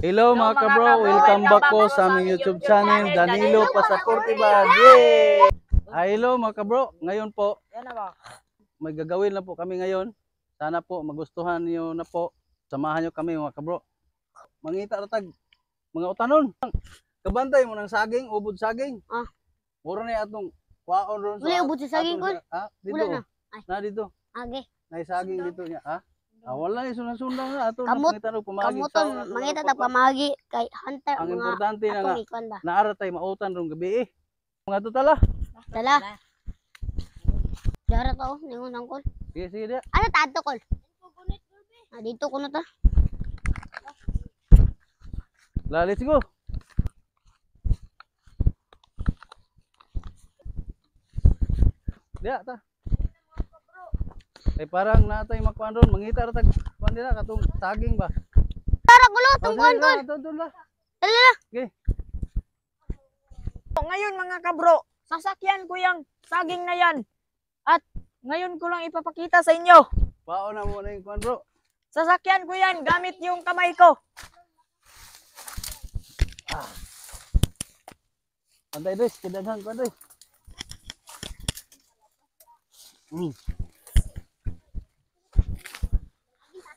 Hello mga kabro, welcome back po sa aming YouTube channel, Danilo Pasaportiba. Yay! Hello mga kabro, ngayon po, may gagawin na po kami ngayon. Sana po magustuhan niyo na po. Samahan niyo kami mga kabro. Mangita na tag, mga utanon. Kabantay mo ng saging, ubod saging. Mura na atong kwaon ron. Wala ubod sa saging ko. Dito. Na. Dito. Age. Na saging dito niya. Wala yung sunang-sunang na ato. Kamuton, mangita ta pamagi kay hunter. Ang importante na nga, naaratay mautan rong gabi Mga tutala. Tala. Dara to, ningon angkol. Sige dia. Ano tato kol? Dito ko na ta. Let's go. Dia ta. Parang natay makuan ron, mangita ra tag kuan dira katong saging ba. Tara kulo tong kuan kol. Tala. Okay. Ngayon mga kabro, sasakyan ko yung saging na yan. At ngayon ko lang ipapakita sa inyo. Bao na mo na yung kuan bro. Sasakyan ko yan gamit yung kamay ko. Antay Dres, kidaghan kuan Dres.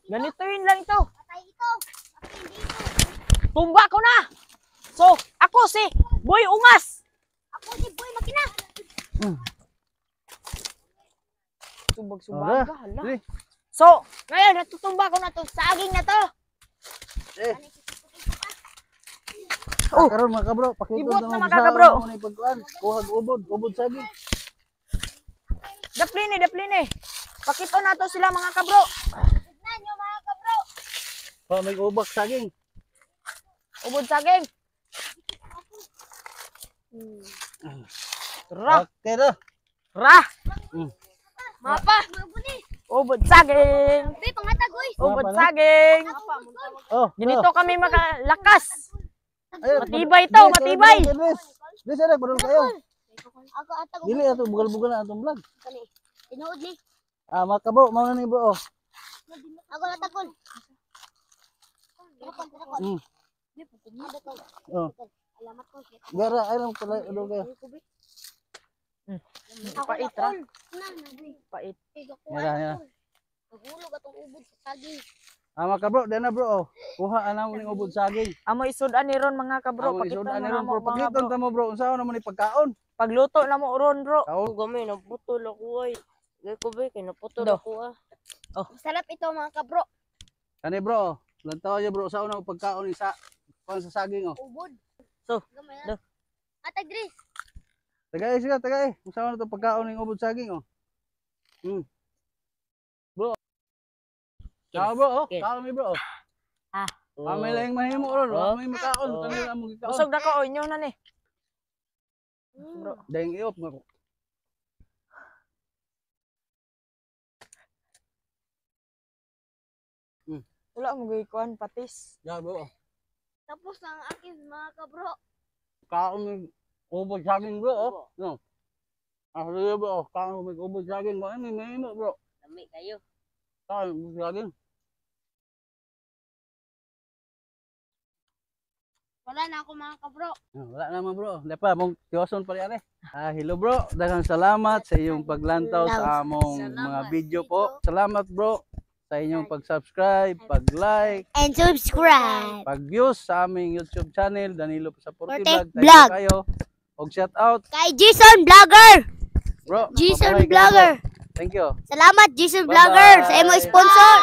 Ganito yun lang ito. Tumba ko na. So, ako si Boy Ungas. Ako si Boy Makina. Subag-subag ka, hala. So, ngayon natutumba ko na to saging na to. Karon mga kabro, pakita Ibot na mo mga kabro. Mo ni pagkuan, kuhag ubod saging. Dapline. Pakito na to sila mga kabro. Tignan nyo mga kabro. May ubak saging. Ubod saging. Ra. Okay na. Ra. Mapa. Ubod saging. Be pangatag oy. Ubod saging. Ganito kami makalakas. Matibay to, matibay. Dres ada padol kayo. Ako atag. Dili ato bugal-bugal na atong vlog. Kani. Tinuod ni. Mga kabro, mao na ni bro. Ako atag kol. Alamat ko. Gara ay lang pala padol kayo. Pait ra. Pait. Yara. Nagulog atong ubod sa saging. Mga kabro, dana bro. Kuha ana mo ning ubod saging. Amo isudan ni ron mga kabro. Pakita Pakita ni mo ron mo bro. Pakita ta mo bro, unsa na mo ni pagkaon? Pagluto na mo ron bro. Gamay naputol ako ay. Gay ko ba kay naputol ako Sarap ito mga kabro. Kani bro, lantaw ya bro, sa una pagkaon ni sa saging Ubod. So, atag Dres. Tagay siya, tagay. Unsa na to pagkaon ning ubod saging Bro. Ciao bro, kaon mi bro. Kami lang mahimo ron, may makaon, kami lang mo gikaon. busog na ko inyo na ni. Bro, Deng iop mo. wala mo gikuan patis. Ya bro. Tapos ang akin mga kabro. Kaon mi ubod saging bro. No. Sige bro, kaon mi ubod saging mo, may mahimo bro. Dami kayo. Kaon ubod saging. Wala na ako mga kabro. Wala naman bro. Lepa, mong tiwason pa rin. Hello bro. Daghang salamat sa iyong paglantaw sa among mga video po. Salamat bro sa inyong pag-subscribe, pag-like, And subscribe. pag-views sa aming YouTube channel, Danilo Pasaporti Porte Vlog. Thank Vlog. you kayo. Og shout out Kay Jason Vlogger. bro. Jason Mabuhay ka, Vlogger. bro. Thank you. Salamat Jason Bye-bye. Vlogger sa imo sponsor.